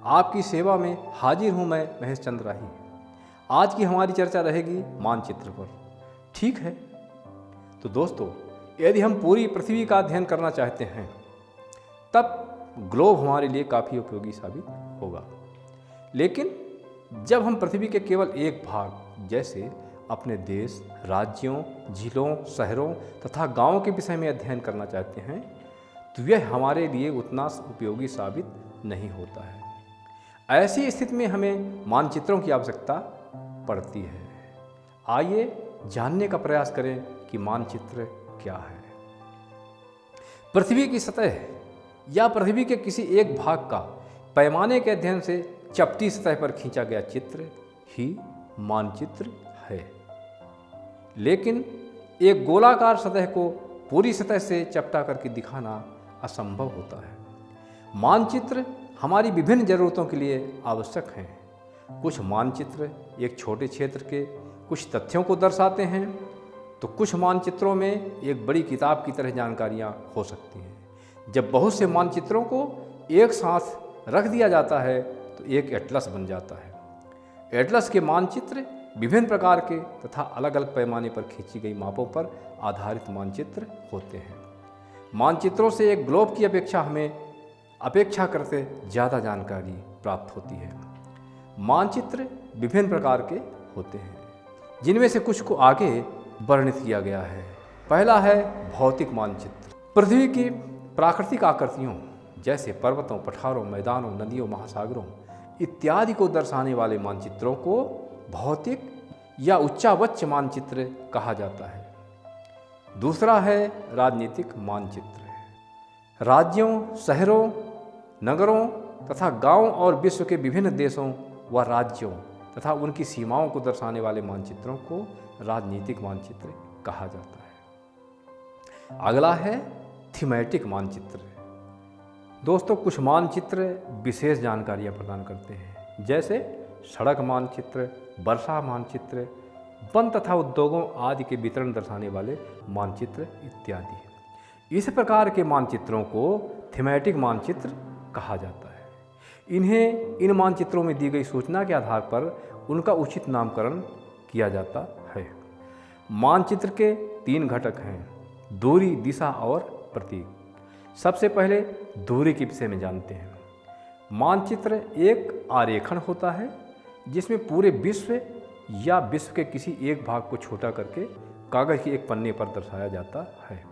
आपकी सेवा में हाजिर हूँ मैं महेश चंद्र राही। आज की हमारी चर्चा रहेगी मानचित्र पर। ठीक है, तो दोस्तों, यदि हम पूरी पृथ्वी का अध्ययन करना चाहते हैं तब ग्लोब हमारे लिए काफ़ी उपयोगी साबित होगा। लेकिन जब हम पृथ्वी के केवल एक भाग जैसे अपने देश, राज्यों, जिलों, शहरों तथा गांवों के विषय में अध्ययन करना चाहते हैं तो यह हमारे लिए उतना उपयोगी साबित नहीं होता है। ऐसी स्थिति में हमें मानचित्रों की आवश्यकता पड़ती है। आइए जानने का प्रयास करें कि मानचित्र क्या है। पृथ्वी की सतह या पृथ्वी के किसी एक भाग का पैमाने के अध्ययन से चपटी सतह पर खींचा गया चित्र ही मानचित्र है। लेकिन एक गोलाकार सतह को पूरी सतह से चपटा करके दिखाना असंभव होता है। मानचित्र हमारी विभिन्न ज़रूरतों के लिए आवश्यक हैं। कुछ मानचित्र एक छोटे क्षेत्र के कुछ तथ्यों को दर्शाते हैं, तो कुछ मानचित्रों में एक बड़ी किताब की तरह जानकारियाँ हो सकती हैं। जब बहुत से मानचित्रों को एक साथ रख दिया जाता है तो एक एटलस बन जाता है। एटलस के मानचित्र विभिन्न प्रकार के तथा अलग अलग पैमाने पर खींची गई मापों पर आधारित मानचित्र होते हैं। मानचित्रों से एक ग्लोब की हमें अपेक्षा करते ज़्यादा जानकारी प्राप्त होती है। मानचित्र विभिन्न प्रकार के होते हैं, जिनमें से कुछ को आगे वर्णित किया गया है। पहला है भौतिक मानचित्र। पृथ्वी की प्राकृतिक आकृतियों जैसे पर्वतों, पठारों, मैदानों, नदियों, महासागरों इत्यादि को दर्शाने वाले मानचित्रों को भौतिक या उच्चावच मानचित्र कहा जाता है। दूसरा है राजनीतिक मानचित्र। राज्यों, शहरों, नगरों तथा गांवों और विश्व के विभिन्न देशों व राज्यों तथा उनकी सीमाओं को दर्शाने वाले मानचित्रों को राजनीतिक मानचित्र कहा जाता है। अगला है थीमेटिक मानचित्र। दोस्तों, कुछ मानचित्र विशेष जानकारियां प्रदान करते हैं, जैसे सड़क मानचित्र, वर्षा मानचित्र, वन तथा उद्योगों आदि के वितरण दर्शाने वाले मानचित्र इत्यादि। इस प्रकार के मानचित्रों को थीमेटिक मानचित्र कहा जाता है। इन्हें इन मानचित्रों में दी गई सूचना के आधार पर उनका उचित नामकरण किया जाता है। मानचित्र के 3 घटक हैं: दूरी, दिशा और प्रतीक। सबसे पहले दूरी के विषय में जानते हैं। मानचित्र एक आरेखन होता है जिसमें पूरे विश्व या विश्व के किसी एक भाग को छोटा करके कागज के एक पन्ने पर दर्शाया जाता है।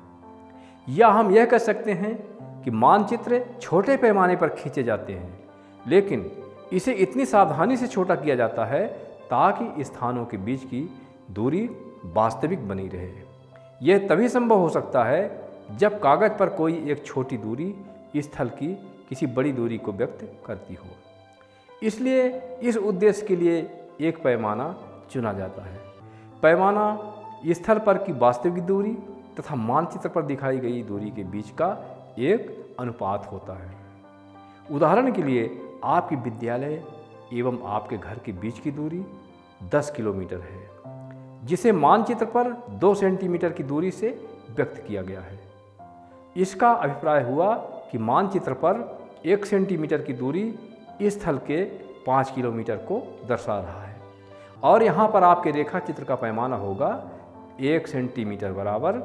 या हम यह कह सकते हैं कि मानचित्र छोटे पैमाने पर खींचे जाते हैं, लेकिन इसे इतनी सावधानी से छोटा किया जाता है ताकि स्थानों के बीच की दूरी वास्तविक बनी रहे। यह तभी संभव हो सकता है जब कागज पर कोई एक छोटी दूरी स्थल की किसी बड़ी दूरी को व्यक्त करती हो। इसलिए इस उद्देश्य के लिए एक पैमाना चुना जाता है। पैमाना स्थल पर की वास्तविक दूरी तथा मानचित्र पर दिखाई गई दूरी के बीच का एक अनुपात होता है। उदाहरण के लिए आपकी विद्यालय एवं आपके घर के बीच की दूरी 10 किलोमीटर है, जिसे मानचित्र पर 2 सेंटीमीटर की दूरी से व्यक्त किया गया है। इसका अभिप्राय हुआ कि मानचित्र पर 1 सेंटीमीटर की दूरी स्थल के 5 किलोमीटर को दर्शा रहा है, और यहाँ पर आपके रेखा चित्र का पैमाना होगा 1 सेंटीमीटर बराबर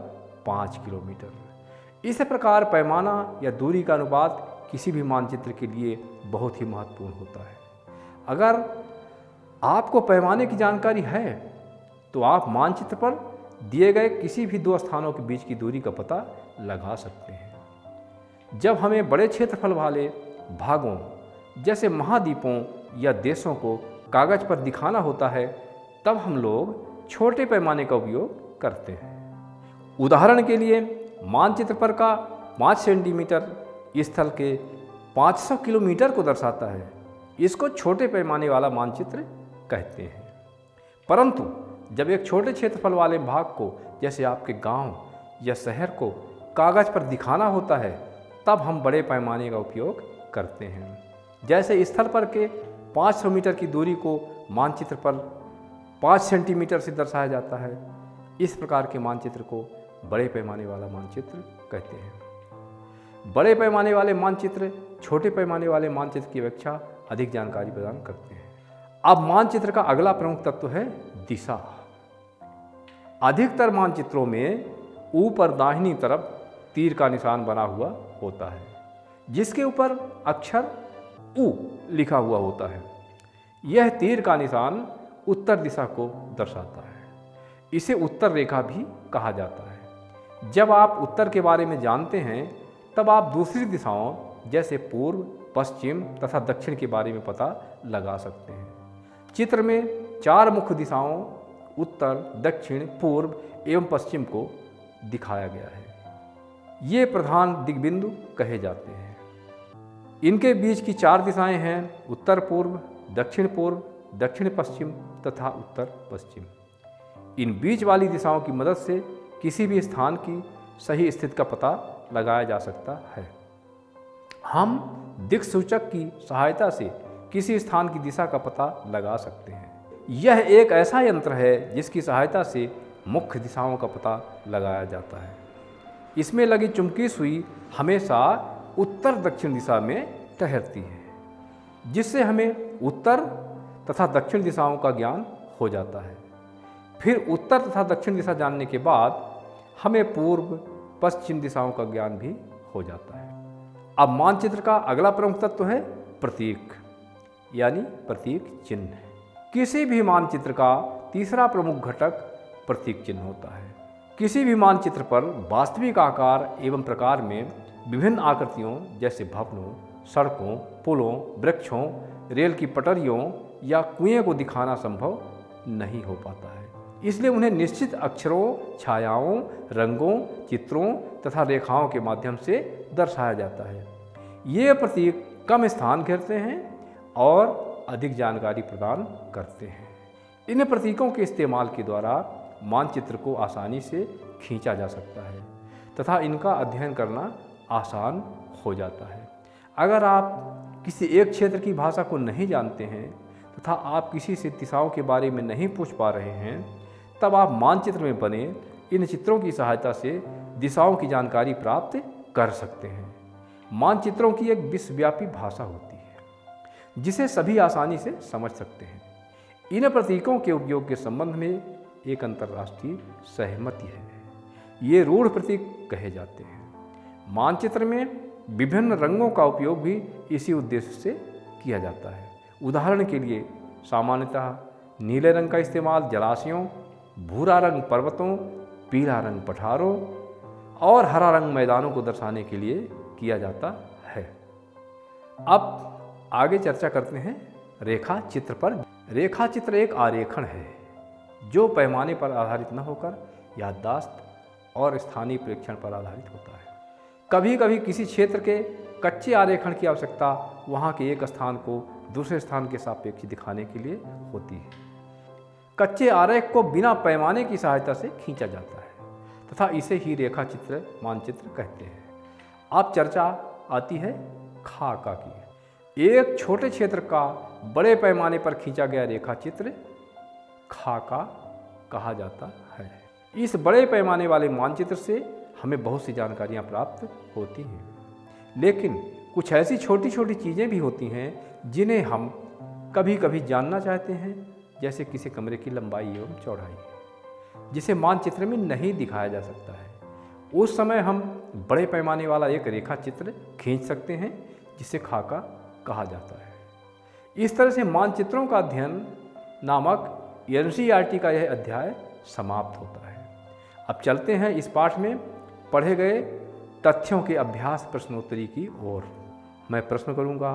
5 किलोमीटर। इस प्रकार पैमाना या दूरी का अनुपात किसी भी मानचित्र के लिए बहुत ही महत्वपूर्ण होता है। अगर आपको पैमाने की जानकारी है तो आप मानचित्र पर दिए गए किसी भी 2 स्थानों के बीच की दूरी का पता लगा सकते हैं। जब हमें बड़े क्षेत्रफल वाले भागों जैसे महाद्वीपों या देशों को कागज पर दिखाना होता है, तब हम लोग छोटे पैमाने का उपयोग करते हैं। उदाहरण के लिए मानचित्र पर का 5 सेंटीमीटर स्थल के 500 किलोमीटर को दर्शाता है। इसको छोटे पैमाने वाला मानचित्र कहते हैं। परंतु जब एक छोटे क्षेत्रफल वाले भाग को जैसे आपके गांव या शहर को कागज पर दिखाना होता है, तब हम बड़े पैमाने का उपयोग करते हैं। जैसे स्थल पर के 500 मीटर की दूरी को मानचित्र पर 5 सेंटीमीटर से दर्शाया जाता है। इस प्रकार के मानचित्र को बड़े पैमाने वाला मानचित्र कहते हैं। बड़े पैमाने वाले मानचित्र छोटे पैमाने वाले मानचित्र की अपेक्षा अधिक जानकारी प्रदान करते हैं। अब मानचित्र का अगला प्रमुख तत्व है दिशा। अधिकतर मानचित्रों में ऊपर दाहिनी तरफ तीर का निशान बना हुआ होता है, जिसके ऊपर अक्षर उ लिखा हुआ होता है। यह तीर का निशान उत्तर दिशा को दर्शाता है। इसे उत्तर रेखा भी कहा जाता है। जब आप उत्तर के बारे में जानते हैं तब आप दूसरी दिशाओं जैसे पूर्व, पश्चिम तथा दक्षिण के बारे में पता लगा सकते हैं। चित्र में 4 मुख्य दिशाओं उत्तर, दक्षिण, पूर्व एवं पश्चिम को दिखाया गया है। ये प्रधान दिग्बिंदु कहे जाते हैं। इनके बीच की 4 दिशाएं हैं उत्तर पूर्व, दक्षिण पूर्व, दक्षिण पश्चिम तथा उत्तर पश्चिम। इन बीच वाली दिशाओं की मदद से किसी भी स्थान की सही स्थिति का पता लगाया जा सकता है। हम दिक्सूचक की सहायता से किसी स्थान की दिशा का पता लगा सकते हैं। यह एक ऐसा यंत्र है जिसकी सहायता से मुख्य दिशाओं का पता लगाया जाता है। इसमें लगी चुंबकीय सुई हमेशा उत्तर दक्षिण दिशा में ठहरती है, जिससे हमें उत्तर तथा दक्षिण दिशाओं का ज्ञान हो जाता है। फिर उत्तर तथा दक्षिण दिशा जानने के बाद हमें पूर्व पश्चिम दिशाओं का ज्ञान भी हो जाता है। अब मानचित्र का अगला प्रमुख तत्व है प्रतीक, यानी प्रतीक चिन्ह। किसी भी मानचित्र का तीसरा प्रमुख घटक प्रतीक चिन्ह होता है। किसी भी मानचित्र पर वास्तविक आकार एवं प्रकार में विभिन्न आकृतियों जैसे भवनों, सड़कों, पुलों, वृक्षों, रेल की पटरियों या कुएं को दिखाना संभव नहीं हो पाता है। इसलिए उन्हें निश्चित अक्षरों, छायाओं, रंगों, चित्रों तथा रेखाओं के माध्यम से दर्शाया जाता है। ये प्रतीक कम स्थान घेरते हैं और अधिक जानकारी प्रदान करते हैं। इन प्रतीकों के इस्तेमाल के द्वारा मानचित्र को आसानी से खींचा जा सकता है तथा इनका अध्ययन करना आसान हो जाता है। अगर आप किसी एक क्षेत्र की भाषा को नहीं जानते हैं तथा आप किसी से दिशाओं के बारे में नहीं पूछ पा रहे हैं, तब आप मानचित्र में बने इन चित्रों की सहायता से दिशाओं की जानकारी प्राप्त कर सकते हैं। मानचित्रों की एक विश्वव्यापी भाषा होती है जिसे सभी आसानी से समझ सकते हैं। इन प्रतीकों के उपयोग के संबंध में एक अंतर्राष्ट्रीय सहमति है। ये रूढ़ प्रतीक कहे जाते हैं। मानचित्र में विभिन्न रंगों का उपयोग भी इसी उद्देश्य से किया जाता है। उदाहरण के लिए सामान्यतः नीले रंग का इस्तेमाल जलाशयों, भूरा रंग पर्वतों, पीला रंग पठारों और हरा रंग मैदानों को दर्शाने के लिए किया जाता है। अब आगे चर्चा करते हैं रेखा चित्र पर। रेखा चित्र एक आरेखण है जो पैमाने पर आधारित न होकर याददाश्त और स्थानीय प्रेक्षण पर आधारित होता है। कभी कभी किसी क्षेत्र के कच्चे आरेखण की आवश्यकता वहाँ के एक स्थान को दूसरे स्थान के सापेक्ष दिखाने के लिए होती है। कच्चे आरेख को बिना पैमाने की सहायता से खींचा जाता है तथा इसे ही रेखा चित्र मानचित्र कहते हैं। अब चर्चा आती है खाका की। एक छोटे क्षेत्र का बड़े पैमाने पर खींचा गया रेखा चित्र खाका कहा जाता है। इस बड़े पैमाने वाले मानचित्र से हमें बहुत सी जानकारियाँ प्राप्त होती हैं, लेकिन कुछ ऐसी छोटी छोटी चीज़ें भी होती हैं जिन्हें हम कभी कभी जानना चाहते हैं, जैसे किसी कमरे की लंबाई एवं चौड़ाई, जिसे मानचित्र में नहीं दिखाया जा सकता है। उस समय हम बड़े पैमाने वाला एक रेखा चित्र खींच सकते हैं जिसे खाका कहा जाता है। इस तरह से मानचित्रों का अध्ययन नामक NCERT का यह अध्याय समाप्त होता है। अब चलते हैं इस पाठ में पढ़े गए तथ्यों के अभ्यास प्रश्नोत्तरी की ओर। मैं प्रश्न करूंगा,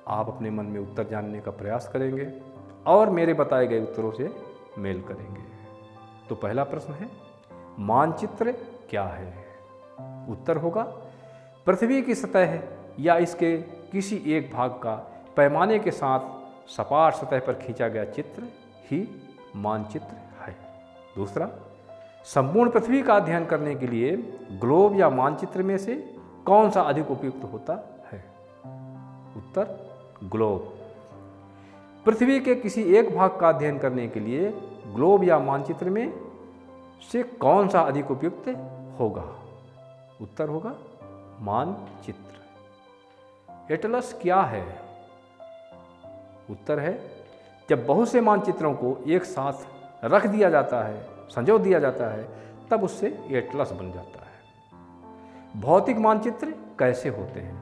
आप अपने मन में उत्तर जानने का प्रयास करेंगे और मेरे बताए गए उत्तरों से मेल करेंगे। तो पहला प्रश्न है, मानचित्र क्या है? उत्तर होगा, पृथ्वी की सतह या इसके किसी एक भाग का पैमाने के साथ सपाट सतह पर खींचा गया चित्र ही मानचित्र है। दूसरा, संपूर्ण पृथ्वी का अध्ययन करने के लिए ग्लोब या मानचित्र में से कौन सा अधिक उपयुक्त होता है? उत्तर, ग्लोब। पृथ्वी के किसी एक भाग का अध्ययन करने के लिए ग्लोब या मानचित्र में से कौन सा अधिक उपयुक्त होगा? उत्तर होगा मानचित्र। एटलस क्या है? उत्तर है जब बहुत से मानचित्रों को एक साथ रख दिया जाता है, संजो दिया जाता है, तब उससे एटलस बन जाता है। भौतिक मानचित्र कैसे होते हैं?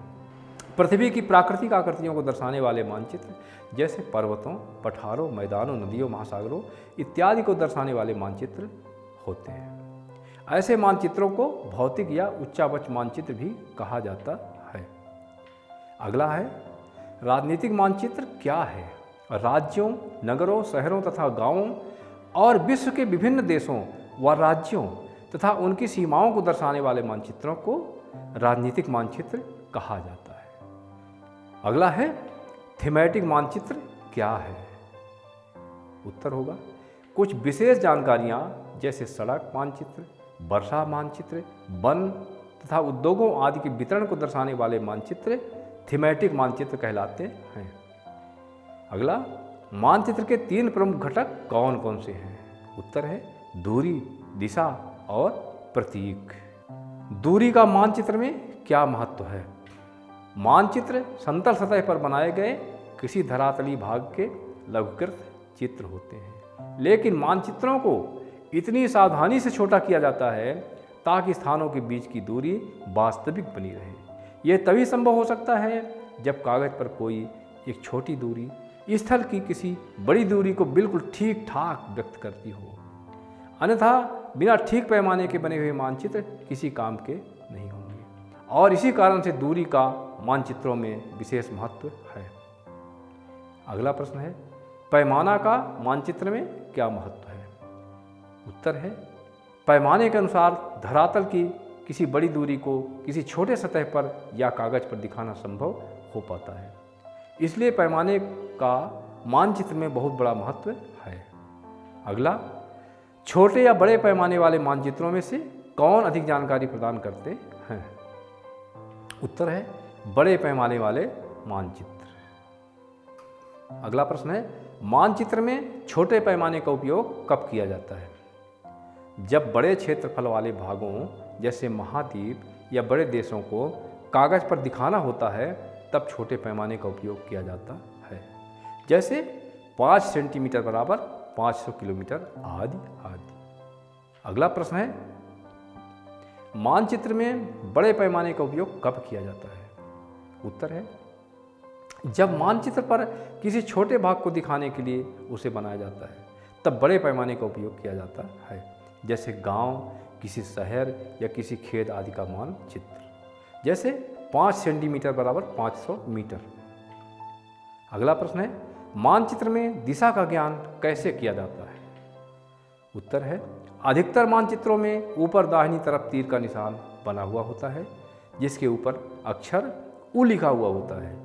पृथ्वी की प्राकृतिक आकृतियों को दर्शाने वाले मानचित्र जैसे पर्वतों, पठारों, मैदानों, नदियों, महासागरों इत्यादि को दर्शाने वाले मानचित्र होते हैं। ऐसे मानचित्रों को भौतिक या उच्चावच मानचित्र भी कहा जाता है। अगला है राजनीतिक मानचित्र क्या है? राज्यों, नगरों, शहरों तथा गांवों और विश्व के विभिन्न देशों व राज्यों तथा उनकी सीमाओं को दर्शाने वाले मानचित्रों को राजनीतिक मानचित्र कहा जाता है। अगला है थीमेटिक मानचित्र क्या है? उत्तर होगा कुछ विशेष जानकारियां जैसे सड़क मानचित्र, वर्षा मानचित्र, वन तथा उद्योगों आदि के वितरण को दर्शाने वाले मानचित्र थीमेटिक मानचित्र कहलाते हैं। अगला मानचित्र के 3 प्रमुख घटक कौन कौन से हैं? उत्तर है दूरी, दिशा और प्रतीक। दूरी का मानचित्र में क्या महत्व है? मानचित्र समतल सतह पर बनाए गए किसी धरातली भाग के लघुकृत चित्र होते हैं, लेकिन मानचित्रों को इतनी सावधानी से छोटा किया जाता है ताकि स्थानों के बीच की दूरी वास्तविक बनी रहे। यह तभी संभव हो सकता है जब कागज पर कोई एक छोटी दूरी स्थल की किसी बड़ी दूरी को बिल्कुल ठीक ठाक व्यक्त करती हो, अन्यथा बिना ठीक पैमाने के बने हुए मानचित्र किसी काम के नहीं होंगे। और इसी कारण से दूरी का मानचित्रों में विशेष महत्व है। अगला प्रश्न है पैमाना का मानचित्र में क्या महत्व है? उत्तर है पैमाने के अनुसार धरातल की किसी बड़ी दूरी को किसी छोटे सतह पर या कागज पर दिखाना संभव हो पाता है, इसलिए पैमाने का मानचित्र में बहुत बड़ा महत्व है। अगला छोटे या बड़े पैमाने वाले मानचित्रों में से कौन अधिक जानकारी प्रदान करते हैं? उत्तर है बड़े पैमाने वाले मानचित्र। अगला प्रश्न है मानचित्र में छोटे पैमाने का उपयोग कब किया जाता है? जब बड़े क्षेत्रफल वाले भागों जैसे महाद्वीप या बड़े देशों को कागज पर दिखाना होता है तब छोटे पैमाने का उपयोग किया जाता है, जैसे 5 सेंटीमीटर बराबर 500 किलोमीटर आदि आदि। अगला प्रश्न है मानचित्र में बड़े पैमाने का उपयोग कब किया जाता है? उत्तर है जब मानचित्र पर किसी छोटे भाग को दिखाने के लिए उसे बनाया जाता है तब बड़े पैमाने का उपयोग किया जाता है, जैसे गांव, किसी शहर या किसी खेत आदि का मानचित्र, जैसे 5 सेंटीमीटर बराबर 500 मीटर। अगला प्रश्न है मानचित्र में दिशा का ज्ञान कैसे किया जाता है? उत्तर है अधिकतर मानचित्रों में ऊपर दाहिनी तरफ तीर का निशान बना हुआ होता है, जिसके ऊपर अक्षर उ लिखा हुआ होता है।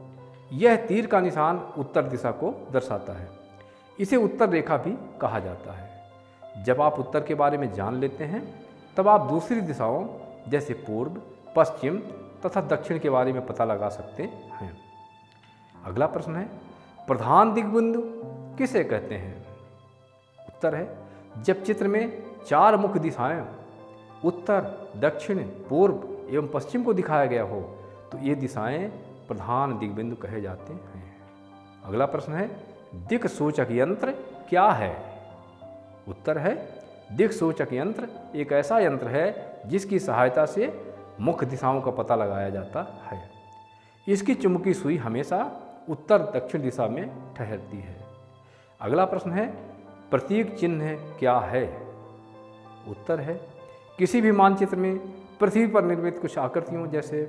यह तीर का निशान उत्तर दिशा को दर्शाता है। इसे उत्तर रेखा भी कहा जाता है। जब आप उत्तर के बारे में जान लेते हैं तब आप दूसरी दिशाओं जैसे पूर्व, पश्चिम तथा दक्षिण के बारे में पता लगा सकते हैं। अगला प्रश्न है प्रधान दिग्बिंदु किसे कहते हैं? उत्तर है जब चित्र में 4 मुख्य दिशाएं उत्तर, दक्षिण, पूर्व एवं पश्चिम को दिखाया गया हो तो ये दिशाएं प्रधान दिग्बिंदु कहे जाते हैं। अगला प्रश्न है दिक् सूचक यंत्र क्या है? उत्तर है दिक् सूचक यंत्र एक ऐसा यंत्र है जिसकी सहायता से मुख्य दिशाओं का पता लगाया जाता है। इसकी चुंबकीय सुई हमेशा उत्तर दक्षिण दिशा में ठहरती है। अगला प्रश्न है प्रतीक चिन्ह क्या है? उत्तर है किसी भी मानचित्र में पृथ्वी पर निर्मित कुछ आकृतियों जैसे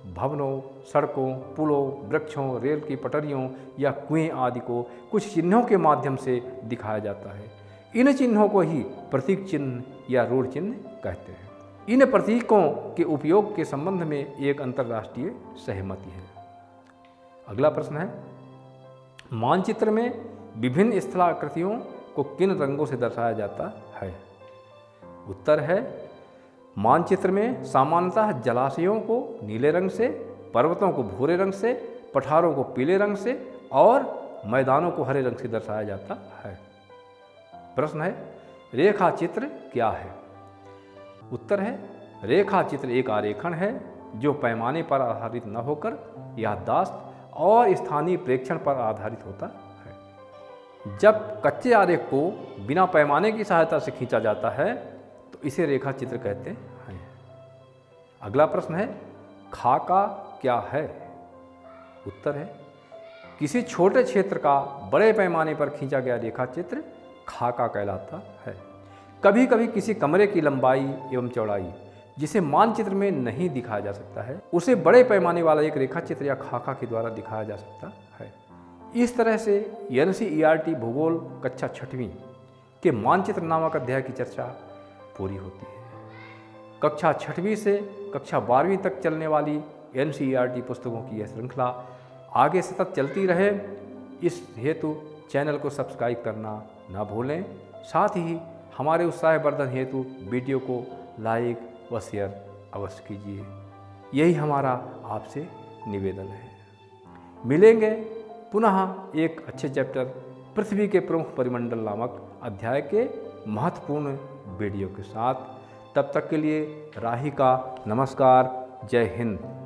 भवनों, सड़कों, पुलों, वृक्षों, रेल की पटरियों या कुएं आदि को कुछ चिन्हों के माध्यम से दिखाया जाता है। इन चिन्हों को ही प्रतीक चिन्ह या रूढ़ चिन्ह कहते हैं। इन प्रतीकों के उपयोग के संबंध में एक अंतर्राष्ट्रीय सहमति है। अगला प्रश्न है मानचित्र में विभिन्न स्थलाकृतियों को किन रंगों से दर्शाया जाता है? उत्तर है मानचित्र में सामान्यतः जलाशयों को नीले रंग से, पर्वतों को भूरे रंग से, पठारों को पीले रंग से और मैदानों को हरे रंग से दर्शाया जाता है। प्रश्न है रेखा चित्र क्या है? उत्तर है रेखा चित्र एक आरेखन है जो पैमाने पर आधारित न होकर याददाश्त और स्थानीय प्रेक्षण पर आधारित होता है। जब कच्चे आरेख को बिना पैमाने की सहायता से खींचा जाता है तो इसे रेखा चित्र कहते हैं। अगला प्रश्न है, खाका क्या है? उत्तर है, किसी छोटे क्षेत्र का बड़े पैमाने पर खींचा गया रेखा चित्र खाका कहलाता है। कभी कभी किसी कमरे की लंबाई एवं चौड़ाई जिसे मानचित्र में नहीं दिखाया जा सकता है, उसे बड़े पैमाने वाला एक रेखा चित्र या खाका के द्वारा दिखाया जा सकता है। इस तरह से NCERT भूगोल कक्षा 6वीं के मानचित्र नामक अध्याय की चर्चा पूरी होती है। कक्षा 6वीं से कक्षा 12वीं तक चलने वाली NCERT पुस्तकों की यह श्रृंखला आगे सतत चलती रहे, इस हेतु चैनल को सब्सक्राइब करना ना भूलें। साथ ही हमारे उत्साहवर्धन हेतु वीडियो को लाइक व शेयर अवश्य कीजिए। यही हमारा आपसे निवेदन है। मिलेंगे पुनः एक अच्छे चैप्टर पृथ्वी के प्रमुख परिमंडल नामक अध्याय के महत्वपूर्ण वीडियो के साथ। तब तक के लिए राही का नमस्कार। जय हिंद।